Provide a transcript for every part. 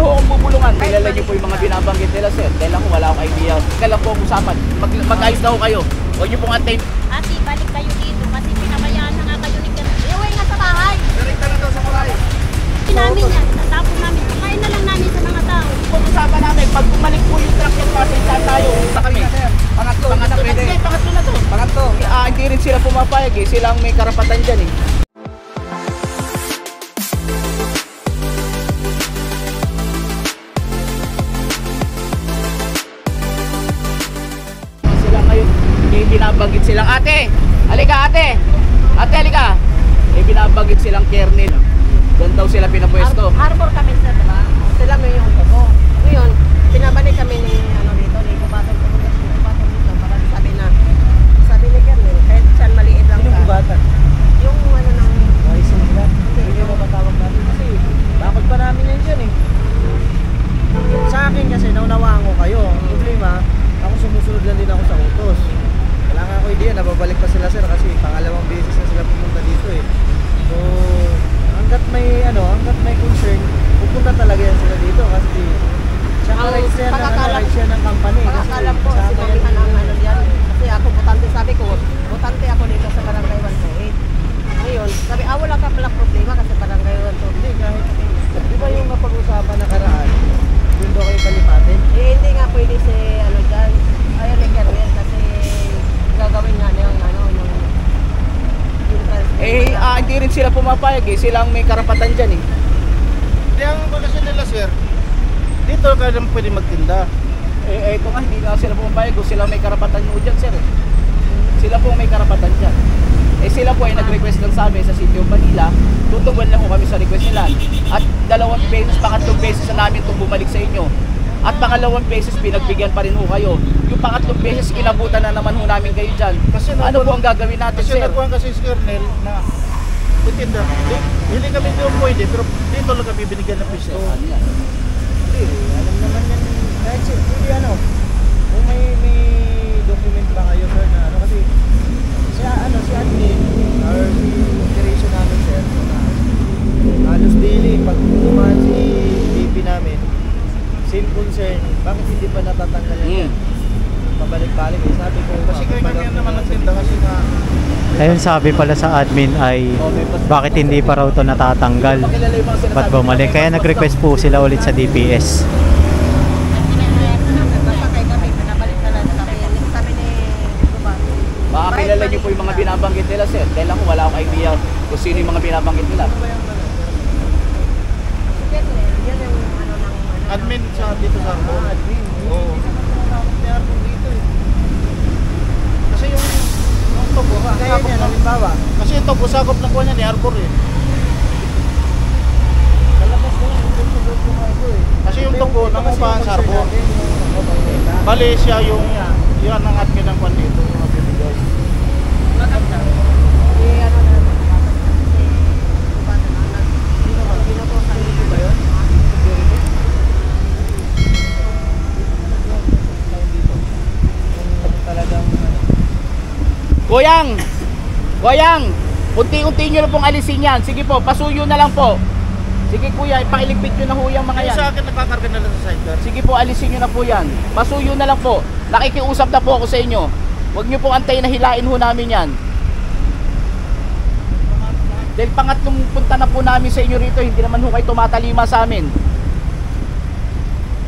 ho akong bubulungan. Kilala niyo po yung mga binabanggit nila, sir. Dahil ako wala akong idea. Kailan po ang usapan. Mag-ayos na ho kayo. Huwag niyo pong antay. Ate, balik kayo dito kasi pinabayaan na nga kayo ni Kernel. Iuwi nga sa bahay. Direkta na daw sa bahay. Namin yan, natapon namin. Pakain na lang namin sa mga tao. Kung usapan namin, pag bumalik po yung truck yung pasensya tayo. Sa kami. Pangatlo na pwede. Pangatlo na to. Pangatlo. Hindi rin sila pumapayag eh. Sila ang may karapatan dyan eh. Sila ngayon, hindi binabanggit silang ate. Halika ate. Ate halika. Binabanggit silang Kernel. Doon daw sila pinapwesto. Harbor kami sir, diba? Sila may yung tubo. Ngayon, pinabalik kami ni ano dito, ni Kubatong dito para sabi ni Kernel, kahit siyan maliit lang Yung Kubatan? Yung ano nang Isa nila. Hindi mo matawag natin kasi bakit pa namin yan dyan eh. Sa akin kasi naunawaan ko kayo. Ang problema, ako sumusunod lang din ako sa utos. Wala nga ako idea, nababalik pa sila sir kasi pangalawang beses na sila pumunta dito eh. So, hanggat may concern, pupunta talaga yan sila dito kasi siya rights yan ng company. Pagkakalam ko, si Mamihan ang ano yan. Kasi ako, butante, sabi ko, butante ako dito sa Barangay 128. Ngayon, sabi, wala ka pala problema kasi Barangay 128. Hindi, kahit, di ba yung napag-usapan nakaraan, yun daw kayo palipatin? Hindi nga pwede si, ano dyan, ayaw ni Kernel kasi gagawin nga niya yung hindi rin sila pumapayag eh. Sila ang may karapatan dyan eh. Hindi ang bakasyon nila sir, dito ka lang pwede magtinda. Kung nga hindi na sila pumapayag, sila may karapatan nyo dyan sir eh. Sila po may karapatan dyan. Sila po ay nag-request lang sa amin sa City of Manila. Tutugon lang po kami sa request nila. At dalawang beses, pangatlong beses na namin itong bumalik sa inyo. At pangalawang beses pinagbigyan pa rin ho kayo. Yung pangatlong beses inabutan na naman ho namin kayo dyan. Kasi ano po ang gagawin natin kasi sir? nakuha kasi si Kernel na itinda. Hindi kami doon pwede pero dito lang kami binigyan ng pisto. Ano yan? Hindi, alam naman yan. Kahit hindi kung may document ba kayo sir na kasi si admin or si operation namin sir na halos daily pag dumaan si VP namin same concern, bakit hindi pa natatanggal yan? Pabalik-balik eh, sabi ko Kasi kami naman nagtinda kasi nga Ayun, sabi pala sa admin ay bakit hindi pa raw ito natatanggal, ba't bumalik, kaya nag-request po sila ulit sa DPS. Baka kilala niyo po yung mga binabanggit nila sir. Dahil ako wala akong idea kung sino yung mga binabanggit nila. admin sa dito sa Harbor. Admin? Oo. May Harbor dito eh. Kasi yung tubo, Kaya niya, halimbawa, kasi ito, busagop na kuha niya ni Harbor eh. kalabas na yun, yung tubo yung Harbor eh. Kasi yung tubo, nangupahan sa Harbor. Bali siya yung, yan ang admin ng kwan dito, yung mabibigay. Goyang, unti-unti nyo na pong alisin yan. Sige po, pasuyo na lang po. Sige kuya, ipakiligpit nyo na ho yung mga yan. Sa akin nakakarga na lang sa sidecar. Sige po, alisin nyo na po yan. Pasuyo na lang po. Nakikiusap na po ako sa inyo. Huwag nyo pong antayin na hilain ho namin yan. Dahil pangatlong punta na po namin sa inyo rito, hindi naman ho kayo tumatalima sa amin.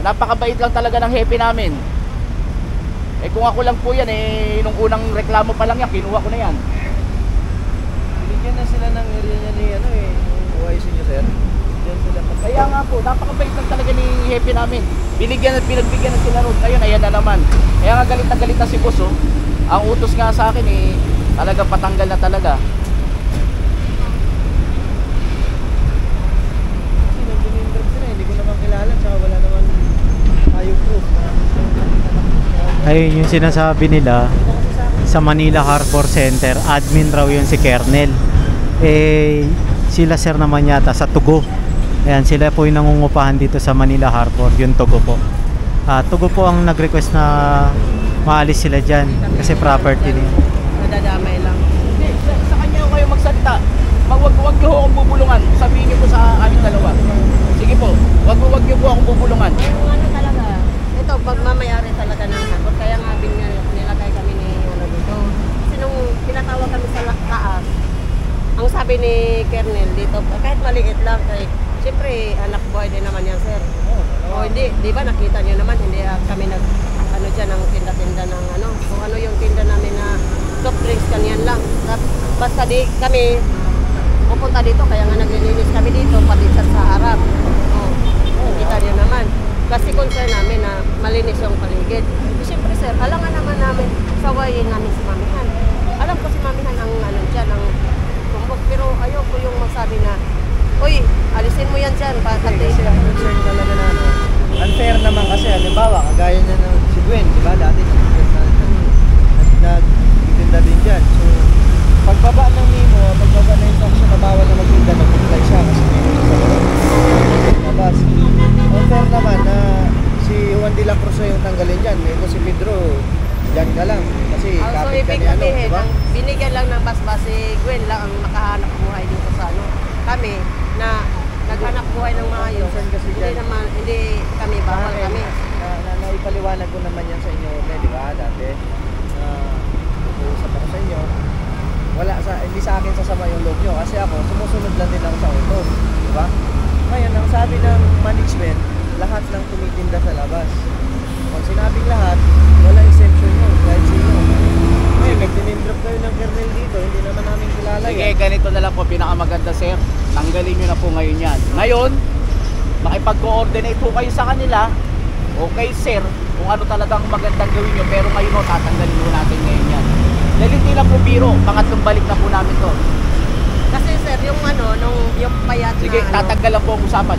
Napakabait lang talaga ng hepe namin. Kung ako lang po yan, nung unang reklamo pa lang yan, kinuha ko na yan. Binigyan na sila ng area niya ni OIC niyo sir. Diyan sila Kaya nga po, napakabait lang talaga ni hepe namin. Binigyan at pinagbigyan na sila ron. Ngayon, ayan na naman. Kaya nga galit na si boss oh. Ang utos nga sa akin talaga patanggal na talaga. Hindi ko naman kilala, tsaka wala naman tayo proof. Ayun yung sinasabi nila sa Manila Harbor Center, admin raw yun si Kernel. Sila sir naman yata sa Tugo. Ayan, sila po yung nangungupahan dito sa Manila Harbor, yung Tugo po. Tugo po ang nag-request na maalis sila dyan kasi property niya. Nadadamay lang. Hindi, sa kanya kayo magsalita. Wag niyo ho akong bubulungan. Sabihin niyo po sa aming dalawa. Sige po, wag niyo po akong sabi ni Kernel dito, kahit maliit lang, kay siyempre anak buhay din naman yan, sir. O hindi, di ba nakita niyo naman, hindi kami nag, ano dyan, ng tinda-tinda ng ano, kung ano yung tinda namin na soft drinks, kanyan lang. Basta di kami pupunta dito, kaya nga naglilinis kami dito, pati sa harap. Kita niyo naman. Kasi concern namin na malinis yung paligid. Siyempre sir, alam nga naman namin, sawayin namin si Mamihan. Alam ko si Mamihan ang ano dyan, ang tumbok, pero ayoko yung magsabi na, uy, alisin mo yan dyan, Kasi ang concern talaga na ano, unfair naman kasi, halimbawa, kagaya na ng si Gwen, di ba? Dati nagtitinda din dyan. So, pagbaba ng Mimo, pagbaba na yung sanction na bawal na magtinda, nag-comply siya kasi Mimo siya sa loob. Tapos, unfair naman na si Juan de la Cruz yung tanggalin dyan. Ito si Pedro, dyan ka lang. Kasi So, kapit ka ibig ni ano, sabihin, di ba? binigyan lang ng basbas si Gwen lang ang makahanap buhay dito sa ano. Kami, na naghanap buhay ng maayos, Concern kasi hindi dyan. naman, hindi kami, bawal Sa akin, kami. naipaliwanag ko naman yan sa inyo, di ba? Dati, nag-uusap ako sa inyo. Hindi sa akin sasama yung loob nyo. Kasi ako, sumusunod lang din ako sa utos. Di ba? Ngayon, ang sabi ng management, lahat ng tumitinda sa labas. Pag sinabing lahat, wala exemption yun, kahit sino. Ngayon, nag-dinindrop kayo ng kernel dito, hindi naman namin kilala Sige, yan. ganito na lang po, pinakamaganda sir. Tanggalin nyo na po ngayon yan. Ngayon, makipag-coordinate po kayo sa kanila. Okay sir, kung ano talagang magandang gawin nyo, pero ngayon o, tatanggalin mo natin ngayon yan. Dahil hindi lang po biro, pangatlong balik na po namin to. Kasi sir, yung ano, yung payat Sige, na ano, tatanggal lang po ang usapan.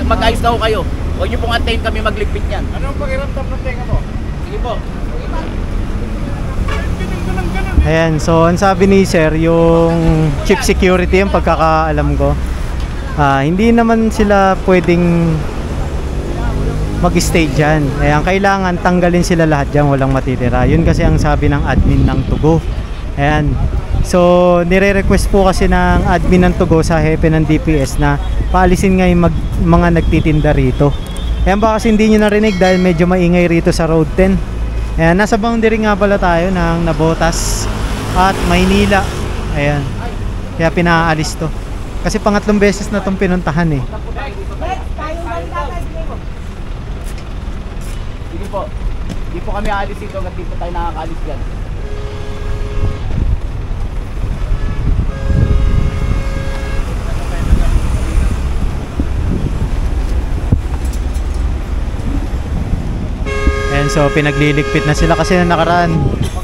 Mag-ayos na ho kayo. Huwag nyo pong antayin kami magligpit yan. Anong pakiramdam ng tenga mo? Sige po. Ayan, so ang sabi ni sir, yung chief security yung pagkakaalam ko, hindi naman sila pwedeng mag-stay dyan. Ayan, kailangan tanggalin sila lahat dyan, walang matitira. Yun kasi ang sabi ng admin ng Tugo. Ayan, so nire-request po kasi ng admin ng Tugo sa hepe ng DPS na paalisin nga yung mga nagtitinda rito. Ayan, baka kasi hindi nyo narinig dahil medyo maingay rito sa Road 10. Ayan, nasa boundary nga pala tayo ng Navotas at Maynila. Ayan, kaya pinaalis to. Kasi pangatlong beses na itong pinuntahan eh. Sige po. Hindi po kami aalis dito hanggang di po tayo nakakaalis dyan. Ayan, so pinagliligpit na sila kasi na nakaraan.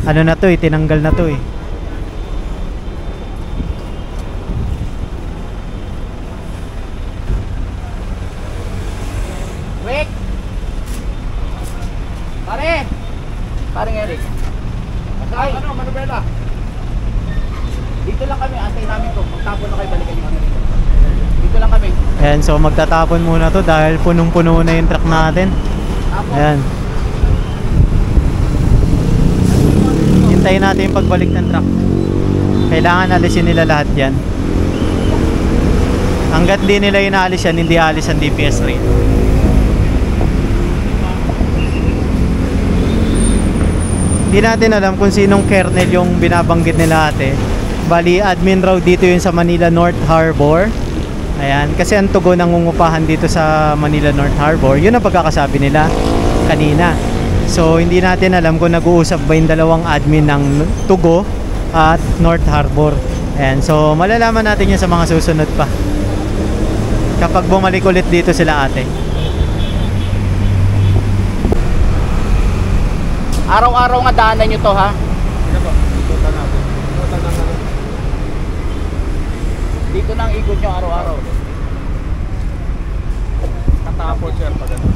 Ano na to eh, tinanggal na to eh. Rick! Pare! Pare nga Rick. Ay! Ano, Manuela? Dito lang kami, antay namin to. Magtapon na kayo, balikan nyo kami rito. Dito lang kami. Ayan, so magtatapon muna to dahil punong-puno na yung truck natin. Tapos, Ayan. Hintayin natin yung pagbalik ng truck. Kailangan alisin nila lahat yan. Hanggat di nila inaalis yan, hindi alis ang DPS rate. Hindi natin alam kung sinong kernel yung binabanggit nila ate. Bali, admin raw dito yun sa Manila North Harbor. Ayan, kasi ang Tugo nangungupahan dito sa Manila North Harbor. Yun ang pagkakasabi nila kanina. So, hindi natin alam kung nag-uusap ba yung dalawang admin ng Tugo at North Harbor. Ayan, so malalaman natin yun sa mga susunod pa. Kapag bumalik ulit dito sila ate. araw-araw nga daanan nyo to ha. Dito na ang ikot nyo araw-araw. Katapon sir, pag ano.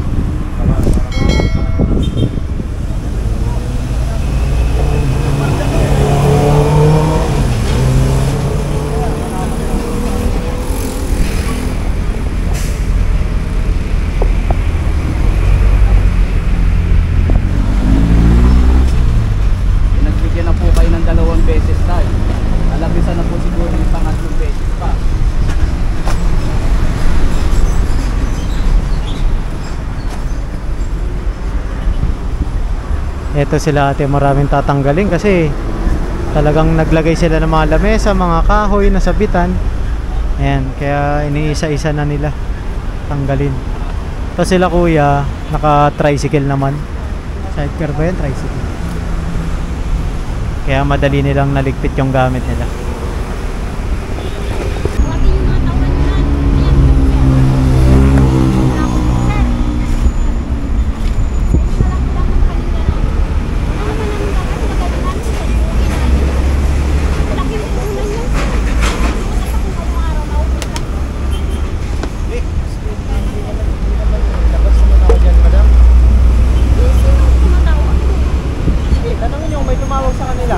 Nagbigyan na po kayo ng 2 beses na. Alabisan na po siguro yung pangatlong beses pa. Ito sila ate, maraming tatanggalin kasi talagang naglagay sila ng mga lamesa, mga kahoy na sabitan. Ayan, kaya iniisa-isa na nila tanggalin. Tapos sila kuya, naka-tricycle naman. Sidecar ba yan? Tricycle. Kaya madali nilang naligpit yung gamit nila. Huwagin yung mga tawan yan. Ayan, Labas naman ako dyan, madam. Eh, tanongin nyo, may tumawag sa kanila.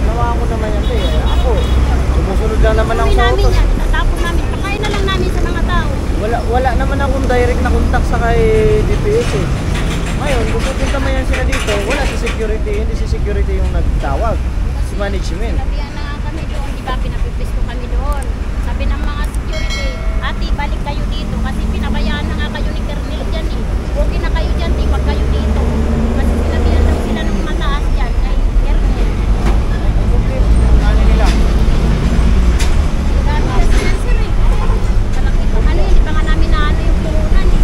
Nawa ko naman yan eh. Ako, sumusunod lang naman ako sa utos. Pakain na lang namin sa mga tao. Wala naman akong direct na contact sa kay DPS eh. Ngayon, kung pupunta man yan sila dito, wala si security, hindi si security yung nagtawag. Si management. Sabihan na nga kami doon, di ba, pinapipisto kami doon. Sabi ng mga security, ate, balik kayo dito kasi pinabayaan na nga kayo ni Colonel dyan eh. Okay na kayo dyan, di wag kayo dito. Kasi sinabihan daw sila ng mataas dyan kay Colonel. Ano nila? Dami kasi yan sir eh. Ano yun, di ba nga namin na ano yung puhunan eh.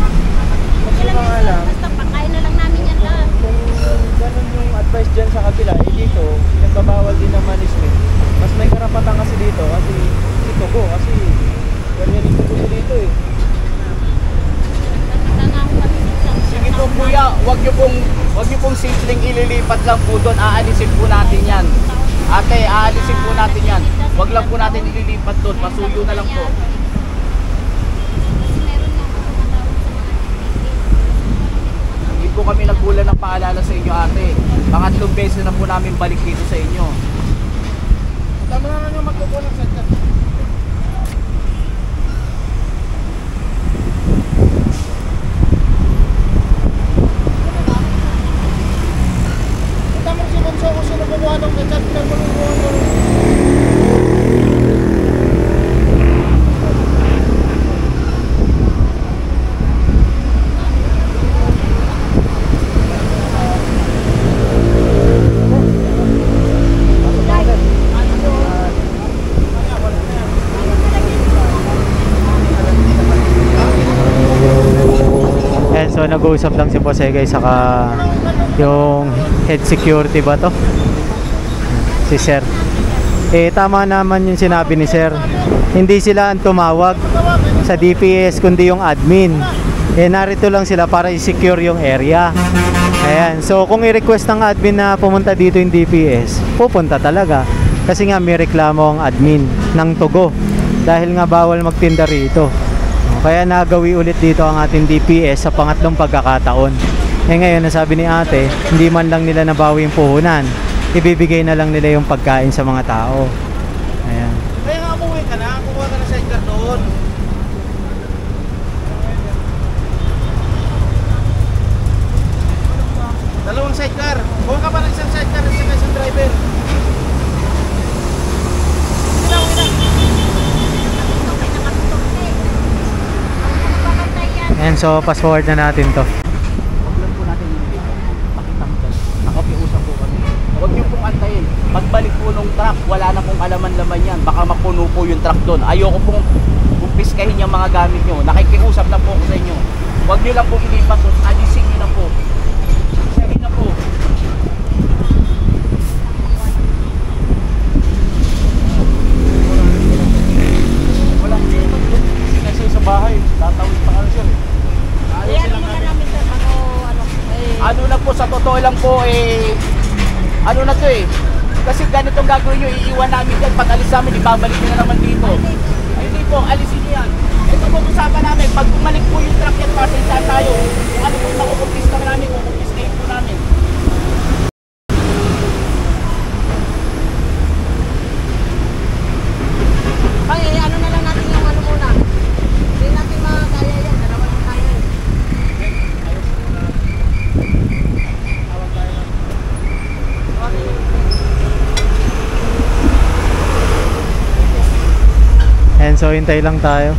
Okay lang yun sir, basta pakain na lang namin yan lahat. Kung ganun yung advice dyan sa kabila, eh dito, pinagbabawal din ng management. Mas may karapatan kasi dito, kasi dito ko, kasi ganyan yung gusto dito eh. Nagtangahon kami sa Sige po kuya, wag niyo pong simpleng ililipat lang po doon. Aalisin po natin yan. Ate, aalisin po natin yan. Wag lang po natin ililipat doon. Pasuyo na lang po. Kasi meron nga ako tumatawag sa mga Hindi po kami nagkulang ng paalala sa inyo ate. Pangatlong beses na po namin balik dito sa inyo. Tama na nyo magkukulang sa chat. Tama si Bonso kung sino kumuha ng chat. Ayan, so nag-uusap lang si Boss Egay saka yung head security ba to? Si Sir. Eh tama naman yung sinabi ni Sir. Hindi sila ang tumawag sa DPS kundi yung admin. Eh narito lang sila para i-secure yung area. Ayan, so kung i-request ng admin na pumunta dito yung DPS, pupunta talaga. Kasi nga may reklamo ang admin ng Tugo dahil nga bawal magtinda rito. Kaya nagawi ulit dito ang ating DPS sa pangatlong pagkakataon. Eh ngayon, nasabi ni ate, hindi man lang nila nabawi yung puhunan. Ibibigay na lang nila yung pagkain sa mga tao. Ayan. Kaya nga umuwi ka na, kukuha ka na sa edgar doon. Dalawang sidecar. Kuha ka pa ng isang sidecar at saka isang driver. And so, fast forward na natin to. Huwag lang po natin ililipat. Pakita mo dyan. Nakapiusap po kami. Huwag niyo pong antayin. Pagbalik po nung truck, wala na pong alaman-laman yan. Baka mapuno po yung truck doon. Ayoko pong kumpiskahin yung mga gamit nyo. Nakikiusap na po ako sa inyo. Huwag niyo lang pong ilipat doon. Alisin niyo na po. Alisin na po. Walang ilipat doon. Kasi sa bahay, tatawid pa kasi siya. Ano na po, sa totoo lang po ano na to kasi ganitong gagawin nyo, iiwan namin dyan. Pag alis namin, ibabalik nyo na naman dito. Ay, hindi po, alisin nyo yan. Ito po usapan namin, pag bumalik po yung truck yan, pasensya tayo. Kung ano po nakukumpis ka namin, kukumpis kayo po namin. Ay, ano na lang natin yung ano muna. Hindi natin makakaya yan. Dalawa lang tayo eh. Ayan, so hintay lang tayo.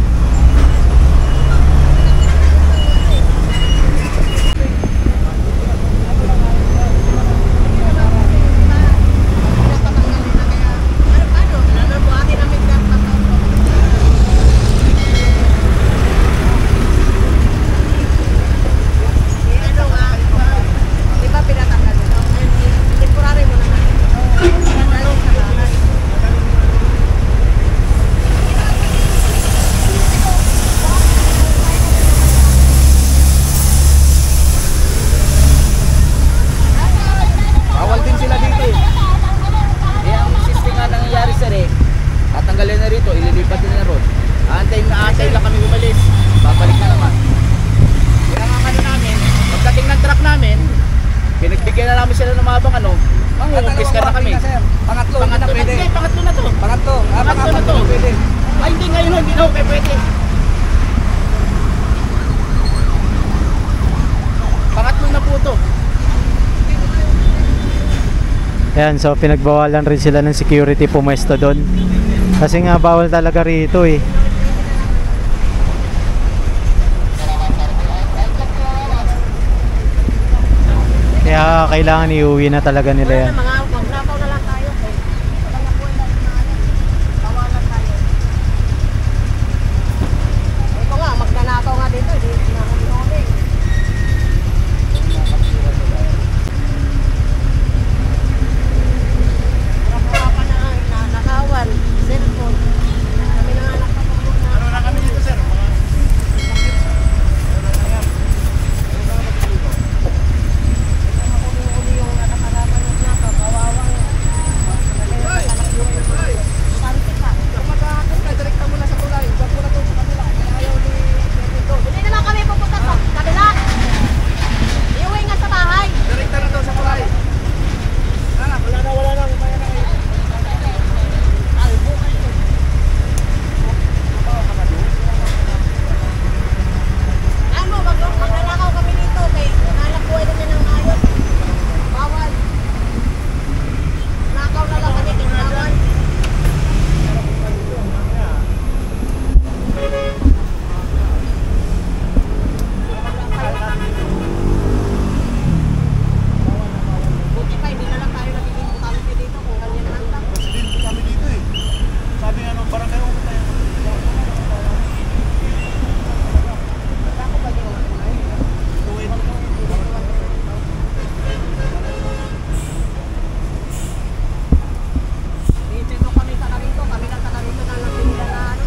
Bawal din sila dito eh. Eh ang system nga nangyayari sir eh, tatanggalin na rito, ililipat din na ron. Aantay lang kami umalis, babalik na naman. Kaya nga ano namin, pagdating ng truck namin, pinagbigyan na namin sila ng mga bang ano, mangungumpis ka na kami. Pangatlo, Pangatlo na to. Pangatlo na to. pwede. Ay hindi ngayon, hindi na pwede. Pangatlo na po to. Ayan, so pinagbawalan rin sila ng security pumesto doon. Kasi nga bawal talaga rito eh. Kaya kailangan iuwi na talaga nila yan. Mga magnakaw na lang tayo. Tawanan tayo. Ito nga, magnanakaw nga dito. Hindi na kami. Harapan na nakawan, cellphone. Kami na nga nakapagod na. Ano na kami dito sir? Uli yung nakaharapan ng nakaw, kawawang. Sante pa. Direkta mo na sa tulay. Huwag mo na to sa kanila. Ayaw ni dito. Hindi naman kami pupunta sa kabila. Iuwi nga sa bahay. Direkta na to sa tulay. Wala na. Umaya na kayo. Ano, magnanakaw kami dito. Kay hanap buhay na niya ng ayos. Bawal. Nakaw na lang kami. Bawal. Buti pa, hindi na lang tayo nagiging butante dito kung ganyan lang lang. Presidente kami dito eh. Sabi nga nung barangay ko tayo. Ako ba yung dito kami taga rito, kami lang taga rito na nagpinila na ano.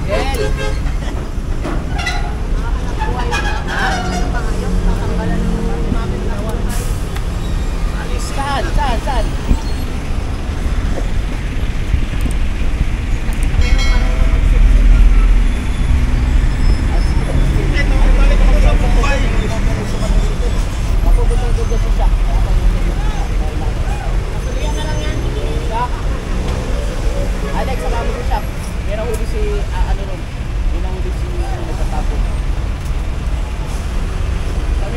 Yes. Nakakanang buhay na. Ano pa ngayon? Tatanggalan ng namin na buhay. Alis saan? Mapupunta sa shop. Tuloyan na lang yan. Shop. Alex, sama mo sa shop. May nahuli si, ano ron? May nahuli si, nagtatapon. Sabi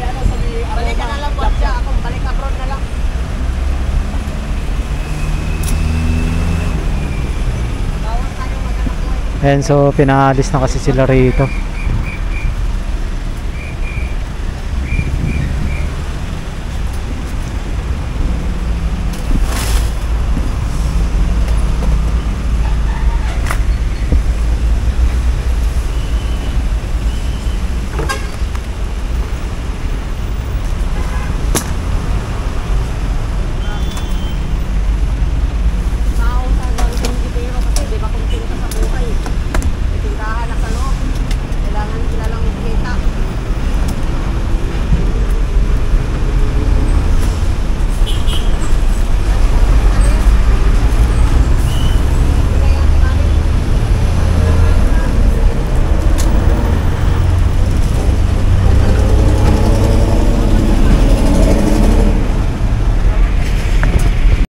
Balik ka na lang buat siya. Ako balik abroad na lang. Bawal tayo maghanap buhay. Ayan, so pinaalis na kasi sila rito.